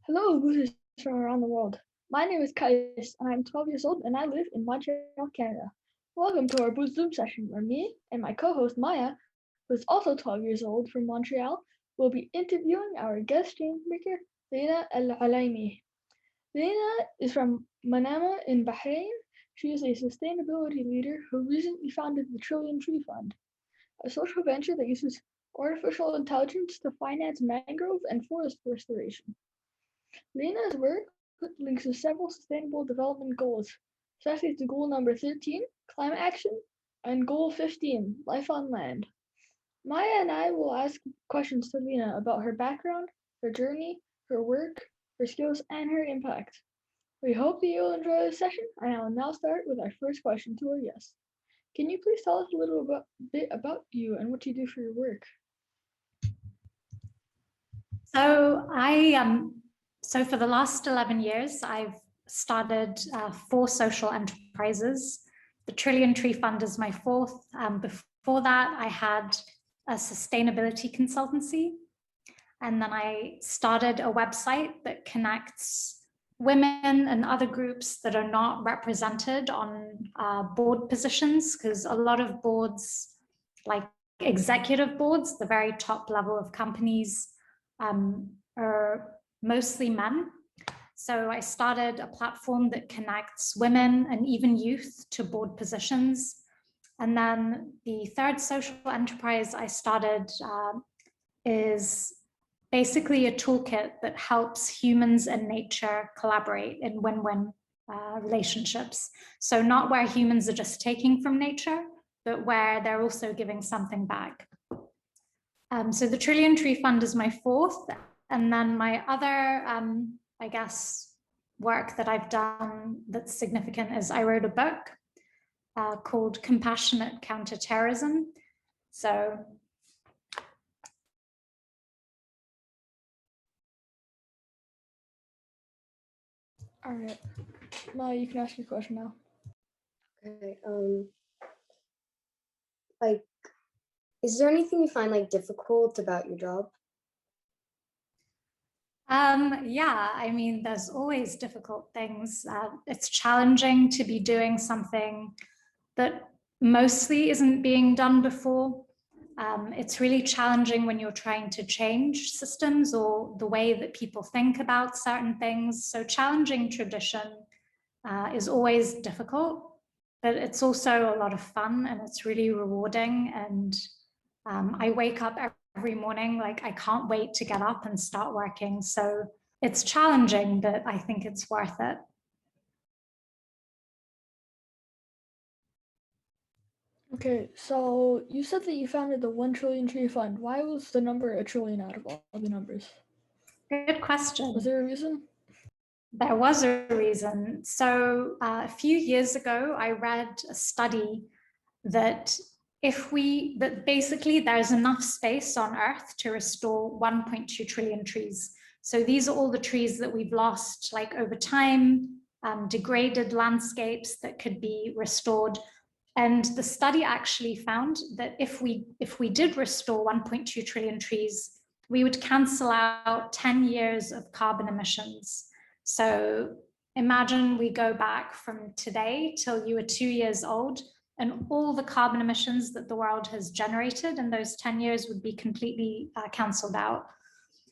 Hello, Gooses from around the world. My name is Kais, and I'm 12 years old, and I live in Montreal, Canada. Welcome to our Oboot Zoom session, where me and my co-host Maya, who is also 12 years old from Montreal, will be interviewing our guest changemaker, Leena Al Olaimy. Leena is from Manama in Bahrain. She is a sustainability leader who recently founded the Trillion Tree Fund, a social venture that uses artificial intelligence to finance mangrove and forest restoration. Leena's work links to several sustainable development goals, especially to goal number 13, climate action, and goal 15, life on land. Maya and I will ask questions to Leena about her background, her journey, her work, her skills, and her impact. We hope that you'll enjoy this session, and I will now start with our first question to our guest. Can you please tell us a little bit about you and what you do for your work? So for the last 11 years, I've started 4 social enterprises. The Trillion Tree Fund is my 4th. Before that, I had a sustainability consultancy. And then I started a website that connects women and other groups that are not represented on board positions, because a lot of boards, like executive boards, the very top level of companies, are mostly men. So I started a platform that connects women and even youth to board positions. And then the 3rd social enterprise I started is basically a toolkit that helps humans and nature collaborate in win-win relationships. So not where humans are just taking from nature, but where they're also giving something back. So the Trillion Tree Fund is my 4th. And then my other, I guess, work that I've done that's significant is I wrote a book called Compassionate Counterterrorism. So all right, Maya, you can ask your question now. Okay. Like, is there anything you find like difficult about your job? Yeah, I mean, there's always difficult things. It's challenging to be doing something that mostly isn't being done before. It's really challenging when you're trying to change systems or the way that people think about certain things. So challenging tradition is always difficult, but it's also a lot of fun and it's really rewarding. And I wake up every morning like I can't wait to get up and start working. So it's challenging, but I think it's worth it. Okay, so you said that you founded the 1 Trillion Tree Fund. Why was the number a trillion out of all the numbers? Good question. Was there a reason? There was a reason. So a few years ago, I read a study that basically there's enough space on Earth to restore 1.2 trillion trees. So these are all the trees that we've lost, like over time, degraded landscapes that could be restored. And the study actually found that if we did restore 1.2 trillion trees, we would cancel out 10 years of carbon emissions. So imagine we go back from today till you were 2 years old, and all the carbon emissions that the world has generated in those 10 years would be completely cancelled out.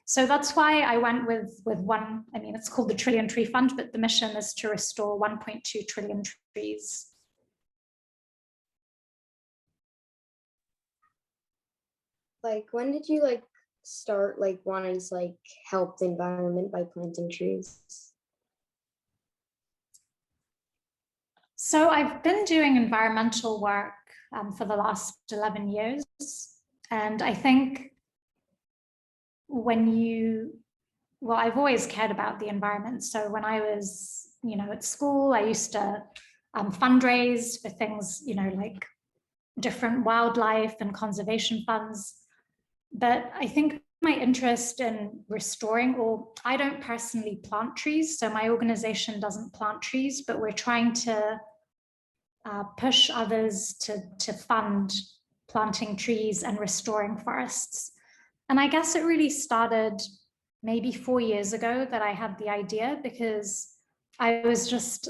So that's why I went with one. I mean, it's called the Trillion Tree Fund, but the mission is to restore 1.2 trillion trees. Like, when did you start wanting to help the environment by planting trees? So I've been doing environmental work for the last 11 years. And I think I've always cared about the environment. So when I was, at school, I used to fundraise for things, like different wildlife and conservation funds. But I think my interest in restoring, or I don't personally plant trees, so my organization doesn't plant trees, but we're trying to push others to fund planting trees and restoring forests. And I guess it really started maybe 4 years ago that I had the idea, because I was just,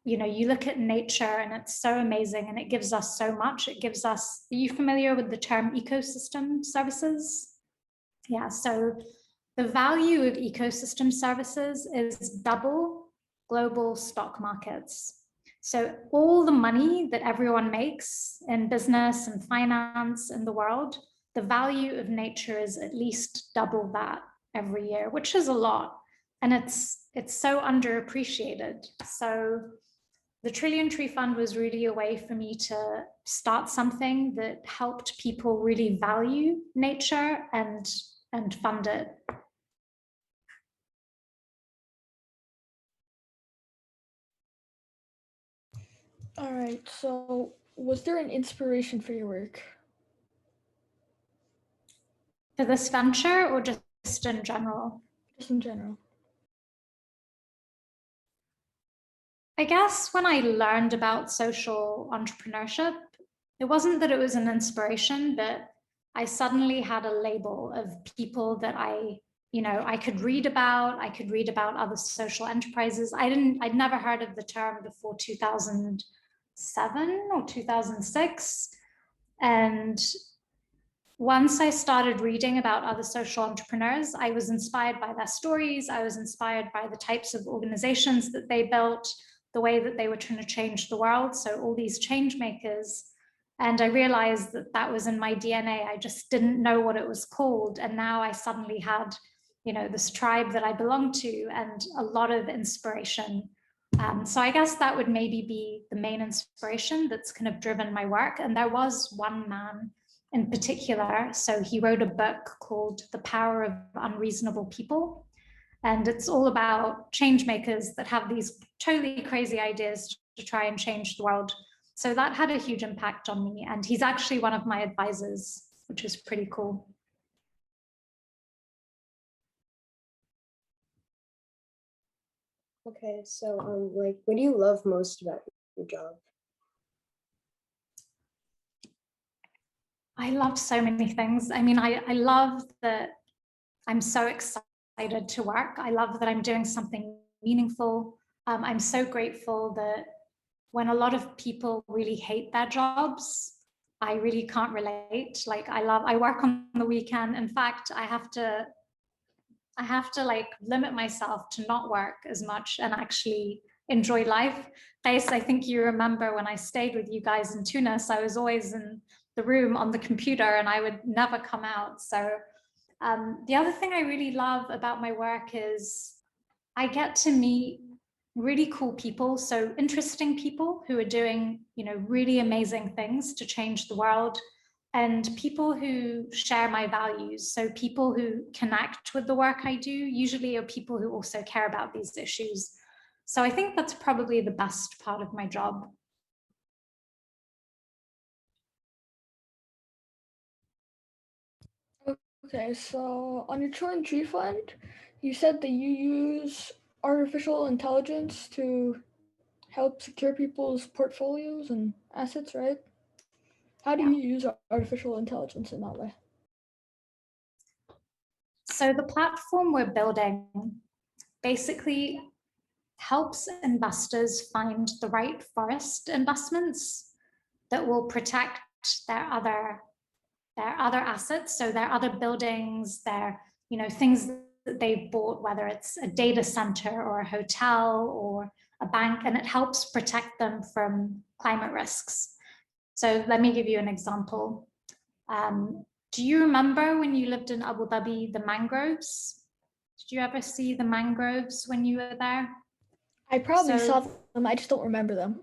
you look at nature and it's so amazing and it gives us so much. It gives us, are you familiar with the term ecosystem services? Yeah, so the value of ecosystem services is double global stock markets. So all the money that everyone makes in business and finance in the world, the value of nature is at least double that every year, which is a lot. And it's so underappreciated. So the Trillion Tree Fund was really a way for me to start something that helped people really value nature and fund it. All right, so was there an inspiration for your work? For this venture or just in general? Just in general. I guess when I learned about social entrepreneurship, it wasn't that it was an inspiration, but I suddenly had a label of people that I could read about. I could read about other social enterprises. I'd never heard of the term before 2007 or 2006. And once I started reading about other social entrepreneurs, I was inspired by their stories. I was inspired by the types of organizations that they built, the way that they were trying to change the world. So all these change makers. And I realized that that was in my DNA. I just didn't know what it was called. And now I suddenly had, this tribe that I belong to and a lot of inspiration. So I guess that would maybe be the main inspiration that's kind of driven my work. And there was one man in particular. So he wrote a book called The Power of Unreasonable People. And it's all about change makers that have these totally crazy ideas to try and change the world. So that had a huge impact on me. And he's actually one of my advisors, which is pretty cool. Okay, so what do you love most about your job? I love so many things. I mean, I love that I'm so excited to work. I love that I'm doing something meaningful. I'm so grateful that when a lot of people really hate their jobs, I really can't relate. Like I work on the weekend. In fact, I have to like limit myself to not work as much and actually enjoy life. Thais, I think you remember when I stayed with you guys in Tunis, I was always in the room on the computer and I would never come out. So the other thing I really love about my work is I get to meet really cool people, so interesting people who are doing, really amazing things to change the world, and people who share my values. So people who connect with the work I do usually are people who also care about these issues. So I think that's probably the best part of my job. Okay, so on your Trillion Tree Fund, you said that you use artificial intelligence to help secure people's portfolios and assets, right? How do you use artificial intelligence in that way? So the platform we're building basically helps investors find the right forest investments that will protect their other assets, so their other buildings, their things that they've bought, whether it's a data center or a hotel or a bank, and it helps protect them from climate risks. So let me give you an example. Do you remember when you lived in Abu Dhabi, the mangroves? Did you ever see the mangroves when you were there? I probably saw them, I just don't remember them.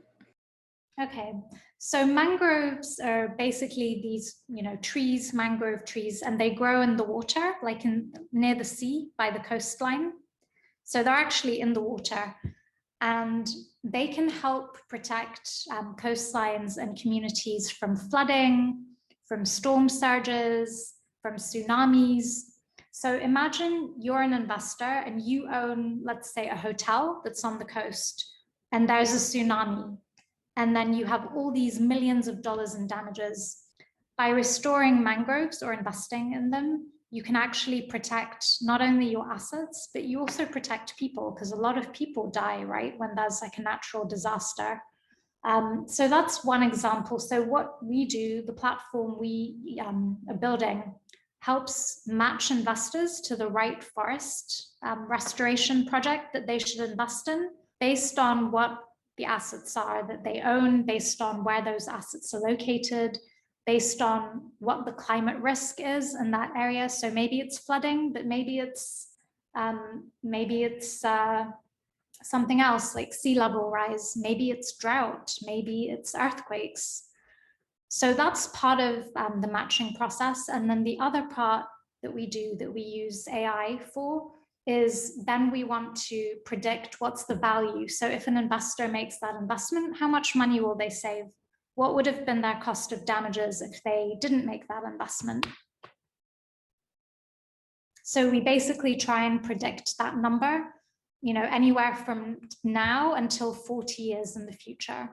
Okay, so mangroves are basically these, trees, mangrove trees, and they grow in the water, like near the sea by the coastline. So they're actually in the water, and they can help protect coastlines and communities from flooding, from storm surges, from tsunamis. So imagine you're an investor and you own, let's say, a hotel that's on the coast, and there's a tsunami. And then you have all these millions of dollars in damages. By restoring mangroves or investing in them, you can actually protect not only your assets, but you also protect people, because a lot of people die, right, when there's like a natural disaster. So that's one example. So what we do, the platform we are building, helps match investors to the right forest restoration project that they should invest in, based on what the assets are that they own, based on where those assets are located, based on what the climate risk is in that area. So maybe it's flooding, but maybe it's something else like sea level rise, maybe it's drought, maybe it's earthquakes. So that's part of the matching process. And then the other part that we do, that we use AI for, is then we want to predict what's the value. So if an investor makes that investment, how much money will they save? What would have been their cost of damages if they didn't make that investment? So we basically try and predict that number, you know, anywhere from now until 40 years in the future.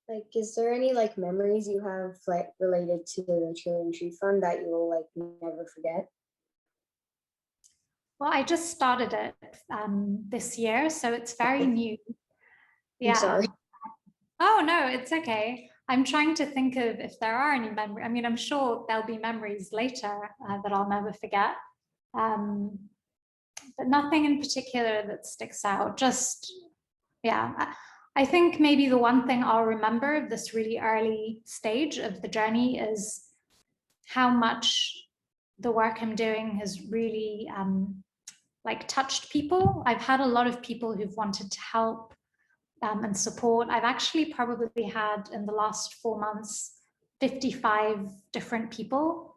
Like, is there any like memories you have like related to the Trillion Tree Fund that you will like never forget? Well, I just started it this year, so it's very new. Yeah. I'm sorry. Oh, no, it's okay. I'm trying to think of if there are any memories. I mean, I'm sure there'll be memories later that I'll never forget. But nothing in particular that sticks out. Just, yeah. I think maybe the one thing I'll remember of this really early stage of the journey is how much the work I'm doing has really like touched people. I've had a lot of people who've wanted to help and support. I've actually probably had in the last 4 months 55 different people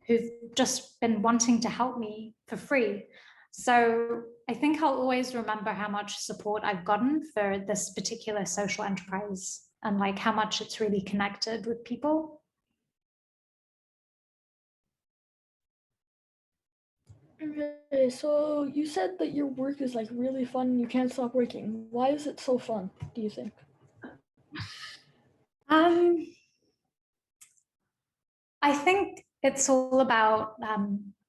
who've just been wanting to help me for free. So I think I'll always remember how much support I've gotten for this particular social enterprise, and like how much it's really connected with people. Okay, so you said that your work is like really fun and you can't stop working. Why is it so fun, do you think? I think it's all about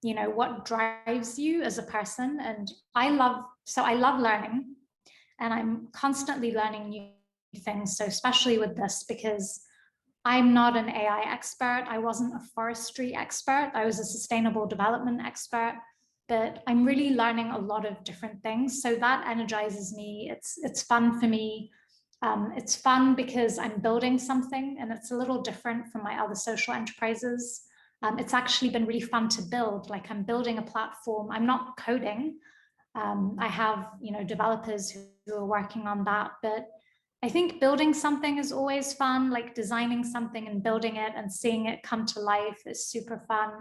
you know, what drives you as a person. And I love learning, and I'm constantly learning new things. So especially with this, because I'm not an AI expert. I wasn't a forestry expert. I was a sustainable development expert, but I'm really learning a lot of different things. So that energizes me. It's fun for me. It's fun because I'm building something, and it's a little different from my other social enterprises. It's actually been really fun to build. Like, I'm building a platform. I'm not coding. I have, you know, developers who are working on that, but I think building something is always fun. Like, designing something and building it and seeing it come to life is super fun.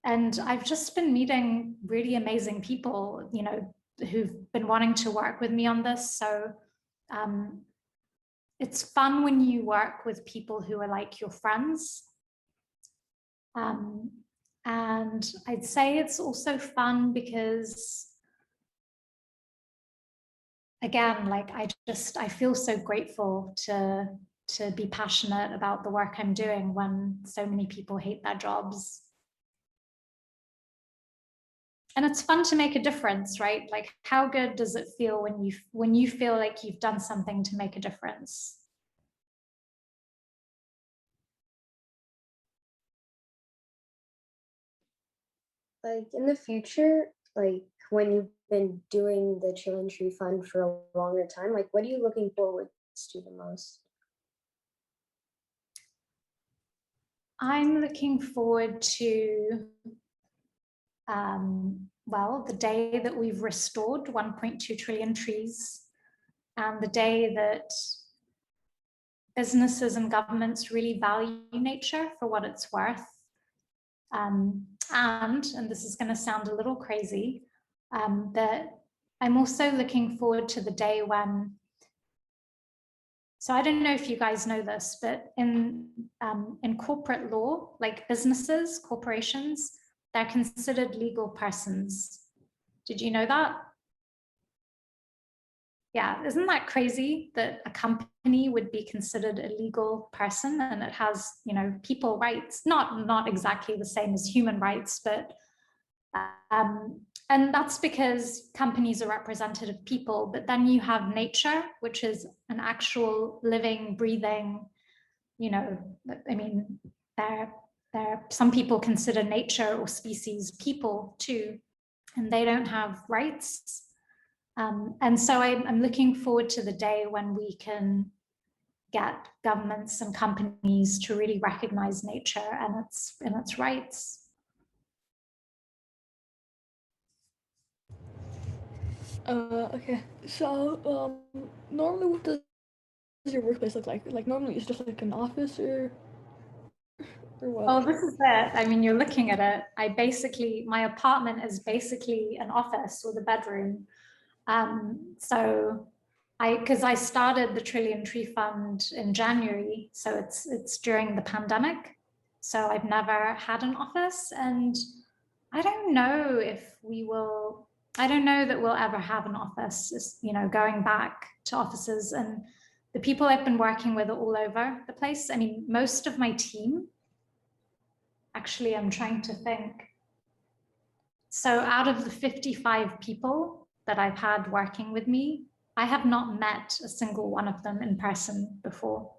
And I've just been meeting really amazing people, you know, who've been wanting to work with me on this. So it's fun when you work with people who are like your friends. And I'd say it's also fun because, again, like I feel so grateful to be passionate about the work I'm doing when so many people hate their jobs. And it's fun to make a difference, right? Like, how good does it feel when you feel like you've done something to make a difference? Like in the future, like when you've been doing the Trillion Tree Fund for a longer time, like what are you looking forward to the most? I'm looking forward to, well, the day that we've restored 1.2 trillion trees, and the day that businesses and governments really value nature for what it's worth. And this is going to sound a little crazy, that I'm also looking forward to the day when, so I don't know if you guys know this, but in corporate law, like businesses, corporations, they're considered legal persons. Did you know that? Yeah, isn't that crazy that a company would be considered a legal person and it has, people rights, not exactly the same as human rights, but and that's because companies are representative of people, but then you have nature, which is an actual living, breathing, I mean, some people consider nature or species people too, and they don't have rights. And so I'm looking forward to the day when we can get governments and companies to really recognize nature and its rights. Okay. So, normally, what does your workplace look like? Like, normally it's just like an office or what? Oh, this is it. I mean, you're looking at it. My apartment is basically an office with a bedroom. Because I started the Trillion Tree Fund in January, so it's during the pandemic. So I've never had an office, and I don't know if we will. I don't know that we'll ever have an office. Going back to offices, and the people I've been working with are all over the place. I mean, most of my team. Actually, I'm trying to think. So out of the 55 people that I've had working with me, I have not met a single one of them in person before.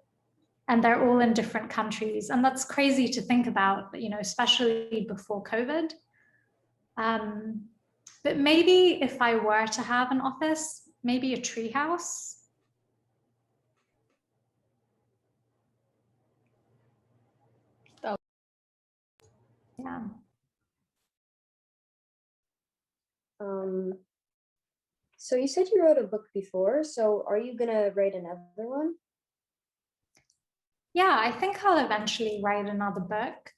And they're all in different countries. And that's crazy to think about, especially before COVID. But maybe if I were to have an office, maybe a tree house. Yeah. So you said you wrote a book before, so are you gonna write another one? Yeah, I think I'll eventually write another book.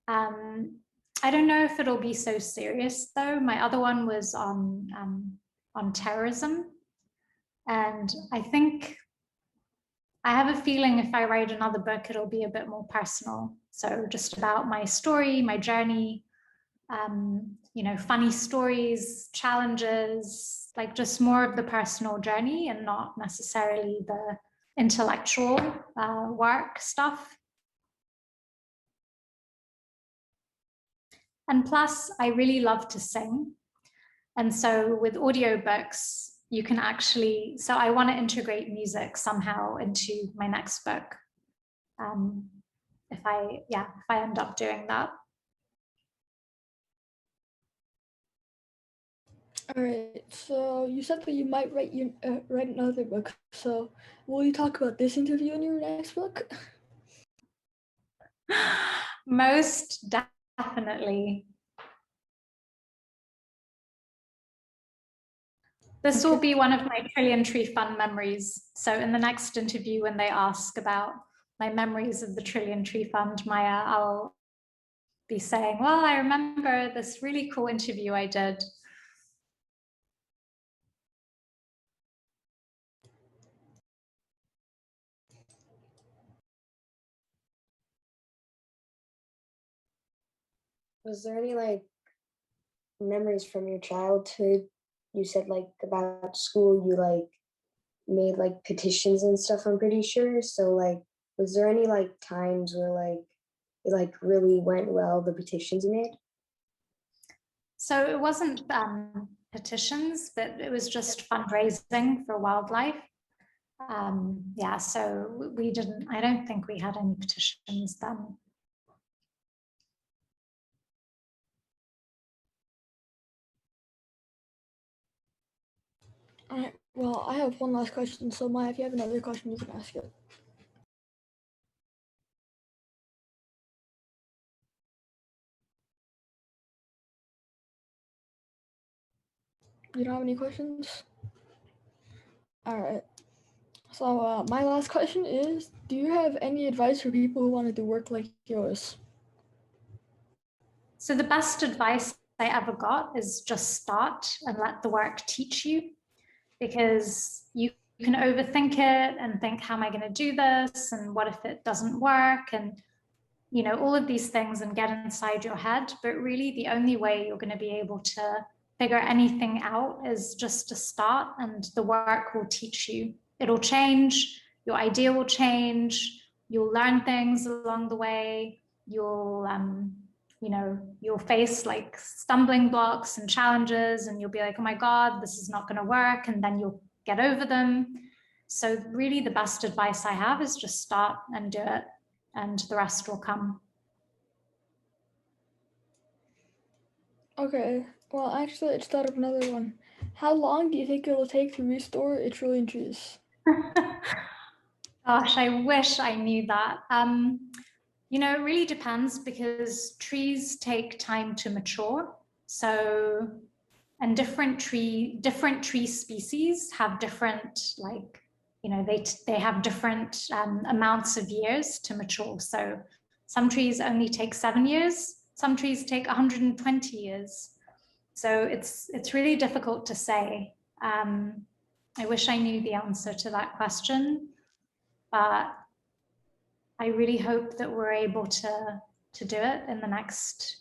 I don't know if it'll be so serious though. My other one was on terrorism, and I think I have a feeling if I write another book, it'll be a bit more personal. So just about my story, my journey, funny stories, challenges, like just more of the personal journey and not necessarily the intellectual work stuff. And plus, I really love to sing. And so with audiobooks, you can actually, so I want to integrate music somehow into my next book. If I end up doing that. All right. So you said that you might write another book. So will you talk about this interview in your next book? Most definitely. This will be one of my Trillion Tree Fund memories. So in the next interview, when they ask about my memories of the Trillion Tree Fund, Maya, I'll be saying, well, I remember this really cool interview I did. Was there any memories from your childhood? You said about school, you made petitions and stuff, I'm pretty sure. So was there any times where it really went well, the petitions you made? So it wasn't petitions, but it was just fundraising for wildlife. Yeah, so I don't think we had any petitions then. All right. Well, I have one last question. So Maya, if you have another question, you can ask it. You don't have any questions? All right. So my last question is, do you have any advice for people who want to do work like yours? So the best advice I ever got is just start and let the work teach you, because you can overthink it and think, how am I going to do this? And what if it doesn't work? And, all of these things, and get inside your head. But really the only way you're going to be able to figure anything out is just to start, and the work will teach you. It'll change, your idea will change, you'll learn things along the way, you'll you'll face like stumbling blocks and challenges, and you'll be like, oh my God, this is not going to work, and then you'll get over them. So really the best advice I have is just start and do it, and the rest will come. Okay, well, actually, I just thought of another one. How long do you think it will take to restore a trillion trees? Gosh, I wish I knew that. It really depends, because trees take time to mature. So, and different tree species have different, they have different amounts of years to mature. So some trees only take 7 years, some trees take 120 years. So it's really difficult to say. I wish I knew the answer to that question, but I really hope that we're able to do it in the next,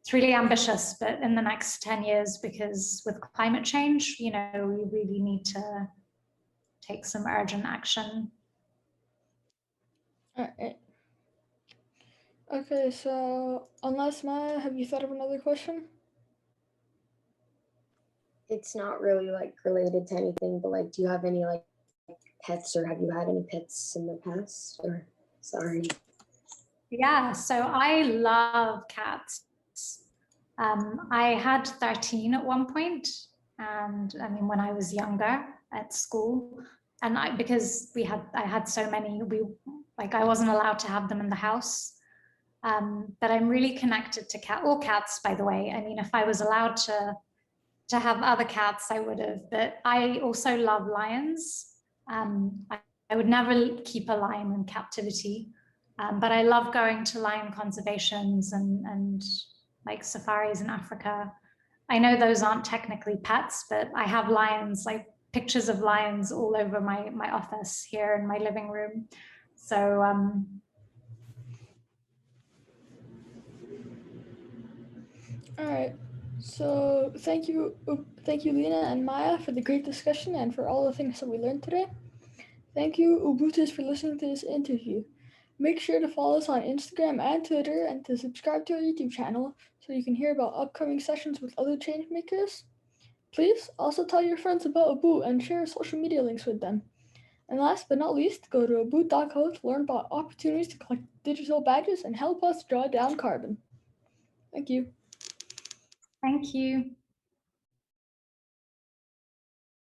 it's really ambitious, but in the next 10 years, because with climate change, we really need to take some urgent action. All right. Okay, so unless Maya, have you thought of another question? It's not really like related to anything, but like, do you have any like pets, or have you had any pets in the past? Or sorry. Yeah, so I love cats. I had 13 at one point, and I mean, when I was younger at school, and because I had so many, I wasn't allowed to have them in the house. But I'm really connected to all cats, by the way. I mean, if I was allowed to have other cats, I would have. But I also love lions. I would never keep a lion in captivity, but I love going to lion conservations and like safaris in Africa. I know those aren't technically pets, but I have lions, like pictures of lions all over my office here in my living room. So All right. So thank you, Leena and Maya, for the great discussion and for all the things that we learned today. Thank you, Ubuntus, for listening to this interview. Make sure to follow us on Instagram and Twitter, and to subscribe to our YouTube channel so you can hear about upcoming sessions with other changemakers. Please also tell your friends about Oboot and share social media links with them. And last but not least, go to oboot.co to learn about opportunities to collect digital badges and help us draw down carbon. Thank you. thank you.